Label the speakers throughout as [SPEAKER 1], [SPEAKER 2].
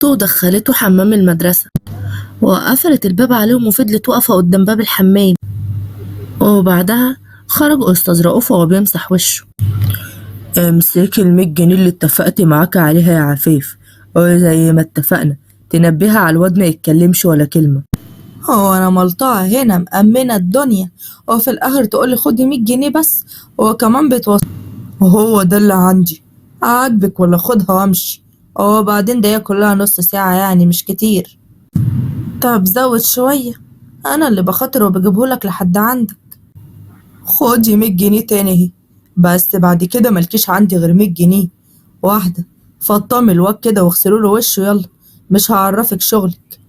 [SPEAKER 1] ودخلته حمام المدرسة وقفلت الباب عليهم وفضلت واقفة قدام باب الحمام. وبعدها خرج أستاذ رؤوف وهو بيمسح وشه. امسكي ال100 جنيه اللي اتفقت معاك عليها يا عفيف، وزي ما اتفقنا تنبهها على الواد ما يتكلمش ولا كلمة.
[SPEAKER 2] هو انا ملطعة هنا مأمنة الدنيا، وفي الاخر تقولي خدي 100 جنيه بس، وكمان بتوصل. وهو ده اللي عندي، عاجبك ولا خدها وامشي. هو بعدين ده كلها نص ساعة يعني مش كتير. طب زود شوية، انا اللي بخاطر وبجيبهولك لحد عندك. خدي 100 جنيه تاني اهي، بس بعد كده ملكيش عندي غير 100 جنيه واحدة. فطمي الواد كده واغسلوله وشه يلا، مش هعرفك شغلك.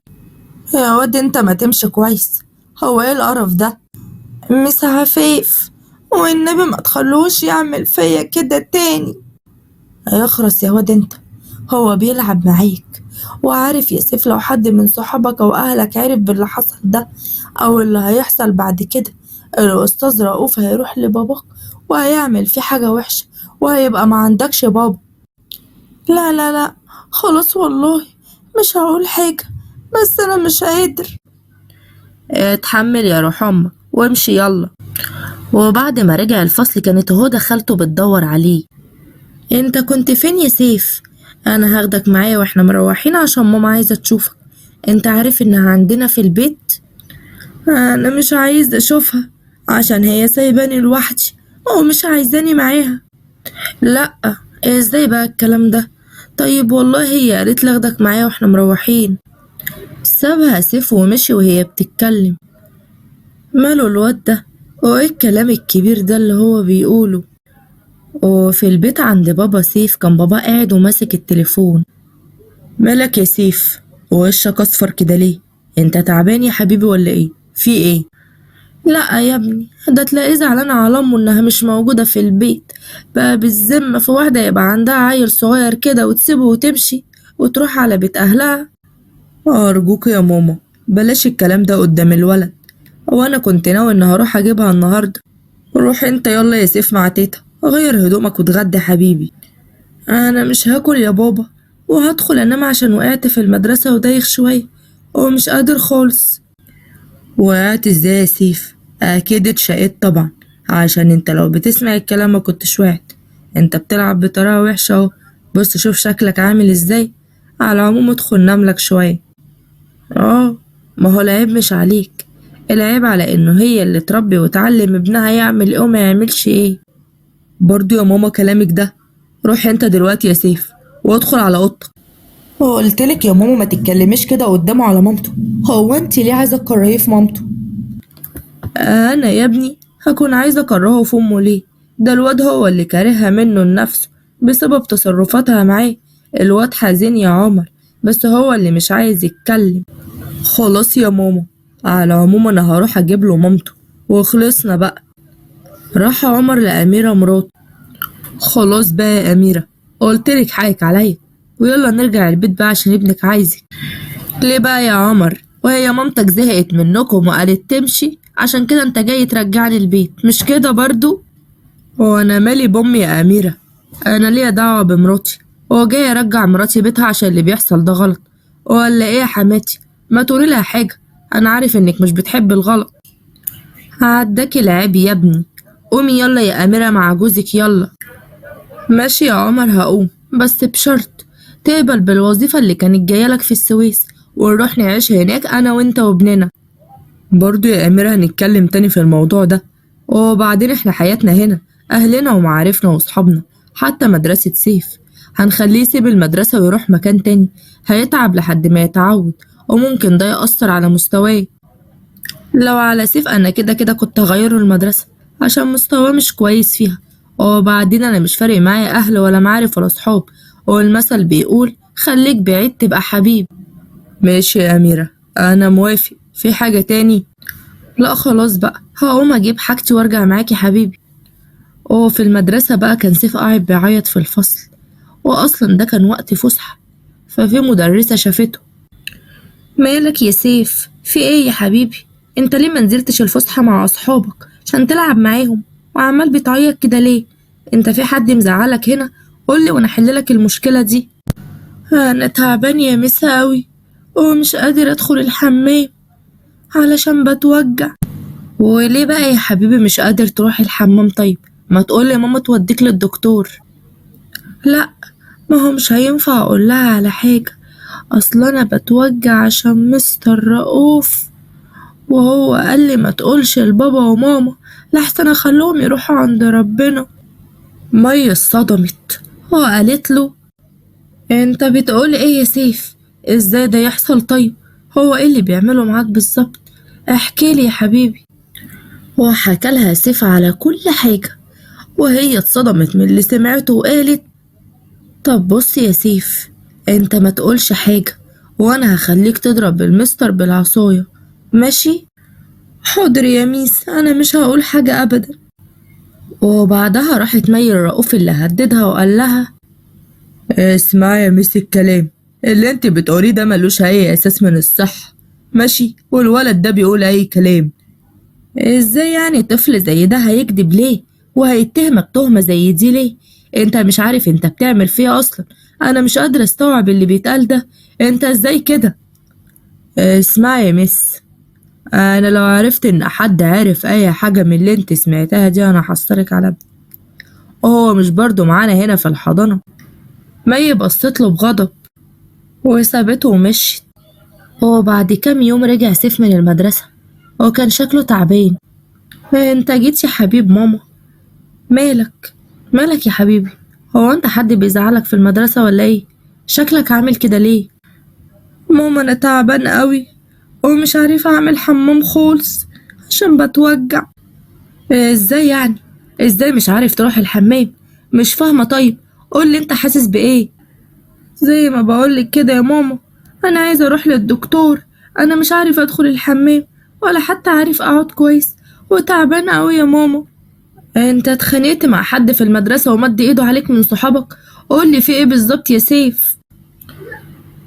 [SPEAKER 2] يا واد انت ما تمشي كويس، هو ايه القرف ده؟ مس عفيف، والنبي ما تخلوش يعمل فيا كده تاني. هيخرس يا واد انت، هو بيلعب معاك وعارف يا سيف لو حد من صحابك او اهلك عرف باللي حصل ده او اللي هيحصل بعد كده، الاستاذ رؤوف هيروح لباباك وهيعمل فيه حاجة وحشة وهيبقى ما عندكش بابا. لا لا لا، خلاص والله مش هقول حاجة، بس انا مش قادر.
[SPEAKER 1] اتحمل يا روح امك وامشي يلا. وبعد ما رجع الفصل كانت هدى خالته بتدور عليه. انت كنت فين يا سيف؟ انا هاخدك معايا واحنا مروحين عشان ماما عايزة تشوفك. انت عارف انها عندنا في البيت؟
[SPEAKER 2] انا مش عايز اشوفها عشان هي سايباني لوحدي ومش عايزاني معاها.
[SPEAKER 1] لا، ازاي بقى الكلام ده؟ طيب والله هي قالت لي اخدك معايا واحنا مروحين. سابها سيف ومشي وهي بتتكلم. ماله الواد ده؟ وايه الكلام الكبير ده اللي هو بيقوله؟ وفي البيت عند بابا سيف كان بابا قاعد وماسك التليفون. مالك يا سيف؟ ووشك اصفر كده ليه؟ انت تعبان يا حبيبي ولا ايه؟ في ايه؟ لا يا ابني، ده تلاقيه زعلان على امه انها مش موجودة في البيت. بقى بالذمة في واحدة يبقى عندها عيل صغير كده وتسيبه وتمشي وتروح على بيت اهلها؟ ارجوك يا ماما بلاش الكلام ده قدام الولد. وانا كنت ناوي ان هروح اجيبها النهارده. روح انت يلا يا سيف مع تيتا، غير هدومك واتغدى حبيبي. انا مش هاكل يا بابا، وهدخل انام عشان وقعت في المدرسة ودايخ شوية ومش قادر خالص. وقعت ازاي يا سيف؟ اكيد اتشقيت طبعا، عشان انت لو بتسمع الكلام ما كنتش وقعت. انت بتلعب بطريقة وحشة اهو، بص شوف شكلك عامل ازاي. على العموم ادخل ناملك شوية. ما هو العيب مش عليك، العيب على انه هي اللي تربي وتعلم ابنها يعمل ايه وما يعملش ايه. برضو يا ماما كلامك ده. روح انت دلوقتي يا سيف وادخل على اوضتك.
[SPEAKER 2] قلتلك يا ماما ما تتكلميش كده قدامه على مامته، هو انت ليه عايزه تكرهيه في مامته؟
[SPEAKER 1] انا يا ابني هكون عايزه اكرهه في امه ليه؟ ده الواد هو اللي كارهها منه لنفسه بسبب تصرفاتها معاه. الواد حزين يا عمر، بس هو اللي مش عايز يتكلم. خلاص يا ماما، على العموم انا هروح اجيب له مامته وخلصنا بقى. راح عمر لأميرة مراته. خلاص بقى يا أميرة، قلتلك حقك عليا، ويلا نرجع البيت بقى عشان ابنك عايزك. ليه بقى يا عمر؟ وهي مامتك زهقت منكم وقالت تمشي عشان كده انت جاي ترجعني البيت مش كده برضو؟ وانا مالي بامي يا أميرة؟ انا ليا دعوة بمراتي، هو جاي ارجع مراتي بيتها عشان اللي بيحصل ده غلط ولا ايه يا حماتي؟ ما تقولي لها حاجة، انا عارف انك مش بتحب الغلط. عداكي العيب يا ابني، قومي يلا يا أميرة مع جوزك يلا. ماشي يا عمر هقوم، بس بشرط تقبل بالوظيفة اللي كانت جايلك في السويس ونروح نعيش هناك أنا وإنت وابننا. برضو يا أميرة هنتكلم تاني في الموضوع ده، وبعدين إحنا حياتنا هنا، أهلنا ومعارفنا وصحابنا، حتى مدرسة سيف هنخليه يسيب المدرسة ويروح مكان تاني، هيتعب لحد ما يتعود وممكن ده يأثر على مستواه. لو على سيف أنا كده كده كنت هغيره المدرسة عشان مستواه مش كويس فيها، وبعدين أنا مش فارق معايا أهل ولا معارف ولا صحاب، والمثل بيقول خليك بعيد تبقى حبيب. ماشي يا أميرة، أنا موافق. في حاجة تاني؟ لا خلاص بقى، هقوم أجيب حاجتي وأرجع معاكي حبيبي. في المدرسة بقى كان سيف قاعد بيعيط في الفصل، وأصلا ده كان وقت فسحة، ففي مدرسة شافته. مالك يا سيف؟ في ايه يا حبيبي؟ انت ليه منزلتش الفسحة مع اصحابك عشان تلعب معاهم وعمال بتعيط كده ليه؟ انت في حد مزعلك هنا؟ قولي وانا احللك المشكلة دي. أنا تعبان يا مس أوي ومش قادر أدخل الحمام علشان بتوجع. وليه بقى يا حبيبي مش قادر تروح الحمام؟ طيب ما تقول لي ماما توديك للدكتور. لا، ما هو مش هينفع اقول لها على حاجة، اصل انا بتوجع عشان مستر رؤوف، وهو قال لي ما تقولش لبابا وماما لحسن اخليهم يروحوا عند ربنا. مي اصطدمت وقالت له انت بتقول ايه يا سيف؟ ازاي ده يحصل؟ طيب هو ايه اللي بيعمله معاك بالظبط؟ احكي لي يا حبيبي. وحكى لها سيف على كل حاجة، وهي اتصدمت من اللي سمعته وقالت طب بص يا سيف، انت ما تقولش حاجة وانا هخليك تضرب المستر بالعصاية، ماشي؟ حاضر يا ميس، انا مش هقول حاجة ابدا. وبعدها راحت مي الرؤوف اللي هددها وقال لها اسمعي يا ميس، الكلام اللي انت بتقوليه ده ملوش اي اساس من الصحة، ماشي؟ والولد ده بيقول اي كلام. ازاي يعني طفل زي ده هيكذب ليه وهيتهمك تهمة زي دي ليه؟ انت مش عارف انت بتعمل فيه اصلا؟ انا مش قادرة استوعب اللي بيتقال ده، انت ازاي كده؟ اسمعي يا مس، انا لو عرفت ان حد عارف اي حاجة من اللي انت سمعتها دي انا هحصرك على ابني. هو مش برضو معانا هنا في الحضانة؟ مي بصت له بغضب وسابته ومشيت. وبعد كام يوم رجع سيف من المدرسة وكان شكله تعبان. انت جيت يا حبيب ماما؟ مالك؟ مالك يا حبيبي؟ هو انت حد بيزعلك في المدرسة ولا ايه؟ شكلك عامل كده ليه؟ ماما انا تعبان قوي ومش عارفة اعمل حمام خالص عشان بتوجع. ازاي يعني؟ ازاي مش عارف تروح الحمام؟ مش فاهمة. طيب قولي انت حاسس بايه؟ زي ما بقولك كده يا ماما، انا عايزة اروح للدكتور، انا مش عارف ادخل الحمام ولا حتى عارف اقعد كويس وتعبانة قوي يا ماما. انت اتخانقت مع حد في المدرسة ومد ايده عليك من صحابك؟ قولي في ايه بالظبط يا سيف؟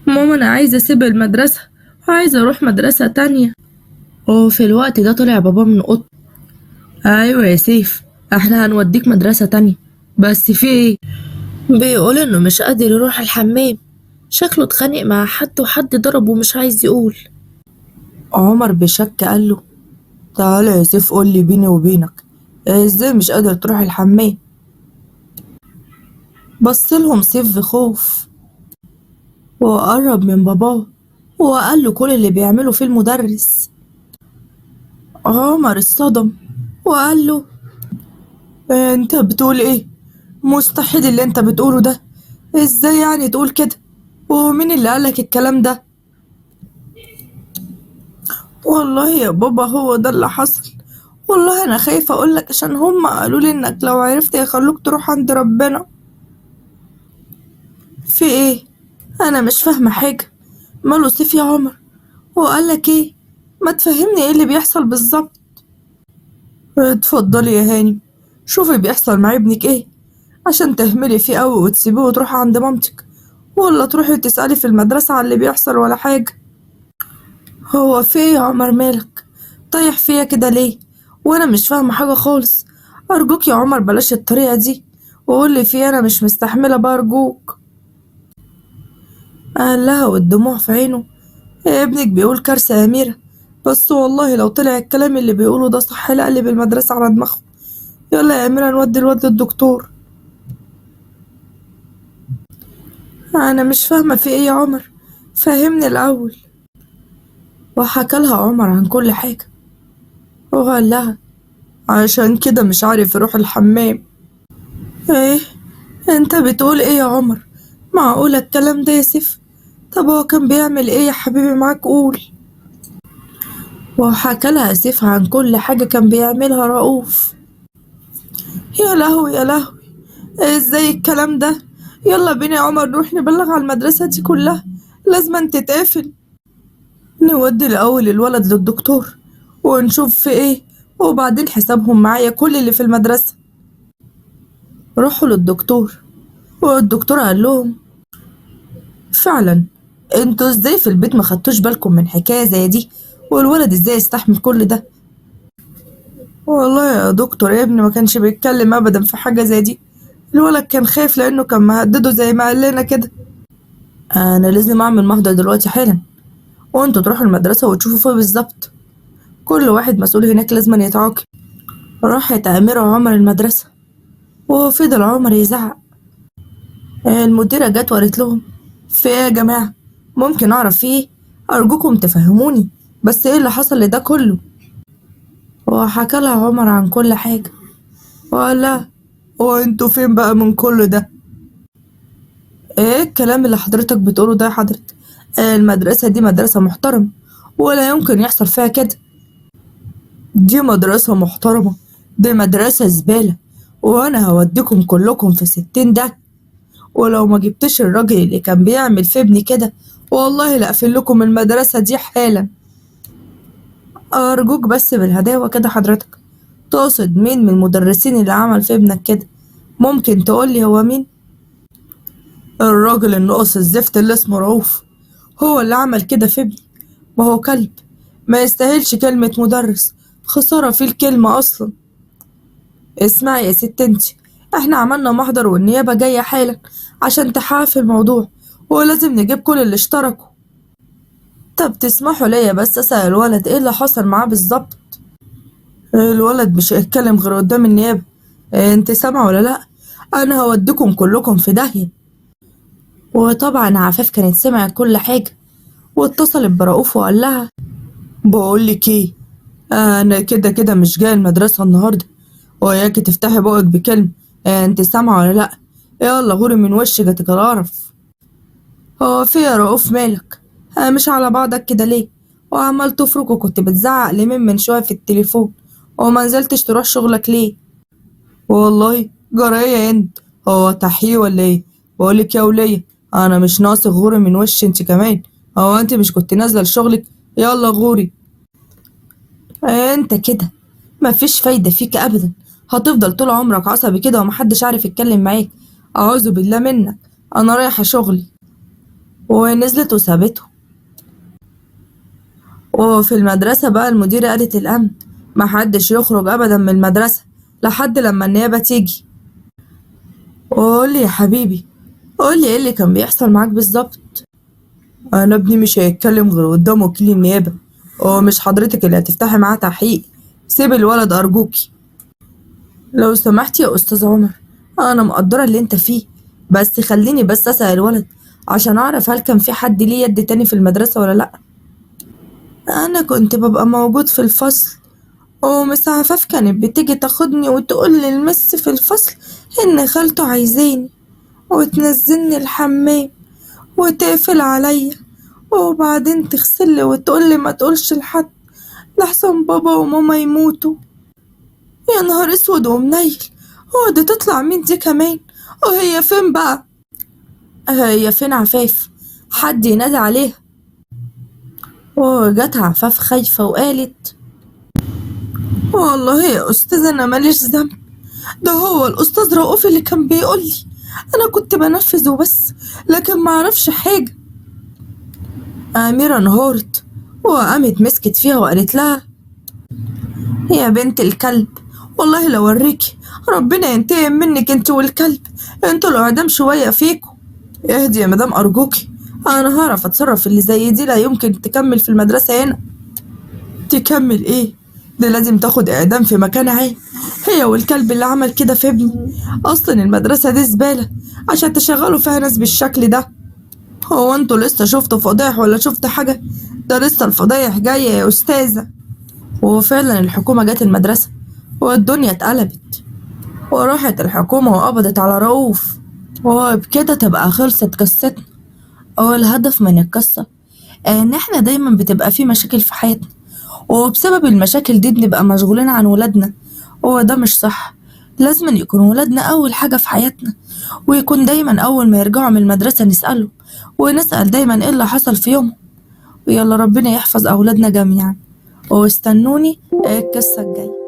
[SPEAKER 1] ماما انا عايزة اسيب المدرسة وعايزة اروح مدرسة تانية. وفي الوقت ده طلع بابا من اوضته. ايوه يا سيف، احنا هنوديك مدرسة تانية، بس في ايه؟ بيقول انه مش قادر يروح الحمام، شكله اتخانق مع حد وحد ضربه ومش عايز يقول.
[SPEAKER 2] عمر بشك قال له تعالى يا سيف قول لي بيني وبينك، ازاي مش قادر تروح الحمام؟ بص لهم سيف بخوف وقرب من باباه وقال له كل اللي بيعمله فيه المدرس. عمر اتصدم وقال له انت بتقول ايه؟ مستحيل اللي انت بتقوله ده، ازاي يعني تقول كده؟ ومين اللي قالك الكلام ده؟ والله يا بابا هو ده اللي حصل، والله انا خايفة اقولك عشان هما قالوا لي انك لو عرفت يخلوك تروح عند ربنا. في ايه؟ انا مش فاهمة حاجة، ماله سيف يا عمر؟ هو قالك ايه؟ ما تفهمني ايه اللي بيحصل بالظبط. اتفضلي يا هاني، شوفي بيحصل مع ابنك ايه عشان تهملي فيه قوي وتسيبيه وتروحي عند مامتك، ولا تروحي تسألي في المدرسة على اللي بيحصل ولا حاجة. هو في ايه يا عمر مالك؟ طايح فيا كده ليه؟ وانا مش فاهمة حاجة خالص، ارجوك يا عمر بلاش الطريقة دي وقولي في إيه، انا مش مستحملة بقى ارجوك. قال لها والدموع في عينه ابنك بيقول كارثة يا أميرة، بس والله لو طلع الكلام اللي بيقوله ده صح لقلب المدرسة على دماغه. يلا يا أميرة نودي الواد للدكتور. أنا مش فاهمة في إيه يا عمر، فهمني الأول. وحكى لها عمر عن كل حاجة وقال لها عشان كده مش عارف يروح الحمام. إيه؟ أنت بتقول إيه يا عمر؟ معقولة الكلام ده يا سيف؟ طب هو كان بيعمل إيه يا حبيبي معاك؟ قول. وحكى لها سيف عن كل حاجة كان بيعملها رؤوف. يا لهوي يا لهوي، ازاي الكلام ده؟ يلا بينا يا عمر نروح نبلغ على المدرسة دي كلها، لازم تتقفل. نودي الأول الولد للدكتور ونشوف في ايه، وبعدين حسابهم معايا كل اللي في المدرسة. راحوا للدكتور والدكتور قال لهم فعلا انتوا ازاي في البيت ما خدتوش بالكم من حكاية زي دي؟ والولد ازاي يستحمل كل ده؟ والله يا دكتور يا ابني ما كانش بيتكلم ابدا في حاجة زي دي، الولد كان خايف لانه كان مهدده زي ما قال لنا كده. أنا لازم أعمل محضر دلوقتي حالا، وأنتوا تروحوا المدرسة وتشوفوا فيه بالظبط. كل واحد مسؤول هناك لازم يتعاقب. راحت أميرة وعمر المدرسة، وفضل عمر يزعق. المديرة جت وقالت لهم: في ايه يا جماعة؟ ممكن أعرف في ايه؟ أرجوكم تفهموني، بس ايه اللي حصل لده كله؟ وحكى لها عمر عن كل حاجة، وقال لها: هو انتوا فين بقى من كل ده؟ ايه الكلام اللي حضرتك بتقوله ده يا حضرتك؟ المدرسة دي مدرسة محترمة، ولا يمكن يحصل فيها كده. دي مدرسة محترمة؟ دي مدرسة زبالة، وأنا هوديكم كلكم في 60 ده. ولو ما جبتش الراجل اللي كان بيعمل في ابني كده، والله لأقفل لكم المدرسة دي حالا. أرجوك بس بالهداوة كده حضرتك، تقصد مين من المدرسين اللي عمل في ابنك كده؟ ممكن تقولي هو مين؟ الراجل الناقص الزفت اللي اسمه رؤوف، هو اللي عمل كده في ابني. ما هو كلب، ما يستاهلش كلمة مدرس، خسارة فيه الكلمة أصلا. اسمعي يا ست انتي، احنا عملنا محضر والنيابة جاية حالا عشان تحقق في الموضوع، ولازم نجيب كل اللي اشتركوا. طب تسمحوا ليا بس أسأل الولد ايه اللي حصل معاه بالظبط؟ الولد مش هيتكلم غير قدام النيابة. انت سامعة ولا لأ؟ أنا هوديكم كلكم في داهية. وطبعا عفاف كانت سمعت كل حاجة، واتصلت برؤوف وقال لها: بقولك ايه، أنا كده كده مش جاي المدرسة النهاردة، وياكي تفتحي بقك بكلمة. انت سامعة ولا لأ؟ يلا غوري من وشك هتتقرف. هو في يا رؤوف مالك؟ مش على بعضك كده ليه؟ وعمال تفرك وكنت بتزعق لمين من شوية في التليفون، وما نزلتش تروح شغلك ليه؟ والله جراية انت، هو تحيي ولا ايه؟ بقولك يا ولية، انا مش ناقص غوري من وش انت كمان. هو انت مش كنت نازلة لشغلك؟ يلا غوري. انت كده مفيش فايدة فيك ابدا، هتفضل طول عمرك عصبي كده ومحدش عارف يتكلم معاك. اعوذ بالله منك، انا رايحة شغلي. ونزلت وسابته. وفي المدرسة بقى المديرة قالت الأمن: محدش يخرج أبدا من المدرسة لحد لما النيابة تيجي. قولي يا حبيبي، قولي ايه اللي كان بيحصل معاك بالظبط؟ أنا ابني مش هيتكلم غير قدام وكيل النيابة، ومش حضرتك اللي هتفتحي معاه تحقيق. سيب الولد أرجوكي. لو سمحت يا أستاذ عمر، أنا مقدرة اللي أنت فيه، بس خليني بس أسأل الولد عشان أعرف هل كان في حد ليه يد تاني في المدرسة ولا لأ. أنا كنت ببقى موجود في الفصل، ومس عفاف كانت بتيجي تاخدني وتقول للمس في الفصل إن خالته عايزاني، وتنزلني الحمام وتقفل عليا، وبعدين تغسلي وتقولي ما تقولش لحد لحسن بابا وماما يموتوا. يا نهار اسود ومنيل، هو دي تطلع مين دي كمان؟ وهي فين بقى؟ هي فين عفاف؟ حد ينادي عليها. وجت عفاف خايفة وقالت: والله يا أستاذ أنا ماليش ذنب، ده هو الأستاذ رؤوف اللي كان بيقولي، أنا كنت بنفذ وبس، لكن معرفش حاجة. أميرة انهارت، وقامت مسكت فيها وقالت لها: يا بنت الكلب، والله لو اوريكي ربنا ينتقم منك انت والكلب، انتوا الأقدام شوية فيكوا. اهدي يا مدام أرجوكي، أنا هعرف أتصرف، اللي زي دي لا يمكن تكمل في المدرسة هنا. تكمل إيه؟ دي لازم تاخد إعدام في مكان عام، هي والكلب اللي عمل كده في ابني. أصلا المدرسة دي زبالة عشان تشغلوا فيها ناس بالشكل ده. هو انتوا لسه شفتوا فضايح ولا شفت حاجة؟ ده لسه الفضايح جاية يا أستاذة. وفعلا الحكومة جت المدرسة، والدنيا اتقلبت، وراحت الحكومة وقبضت على رؤوف، وبكده تبقى خلصت قصتنا. هو الهدف من القصة ان احنا دايما بتبقى في مشاكل في حياتنا، وبسبب المشاكل دي بنبقى مشغولين عن ولادنا، هو ده مش صح. لازم يكون ولادنا اول حاجة في حياتنا، ويكون دايما اول ما يرجعوا من المدرسة نسأله، ونسأل دايما ايه اللي حصل في يومهم. ويلا ربنا يحفظ اولادنا جميعا، واستنوني القصة الجاية.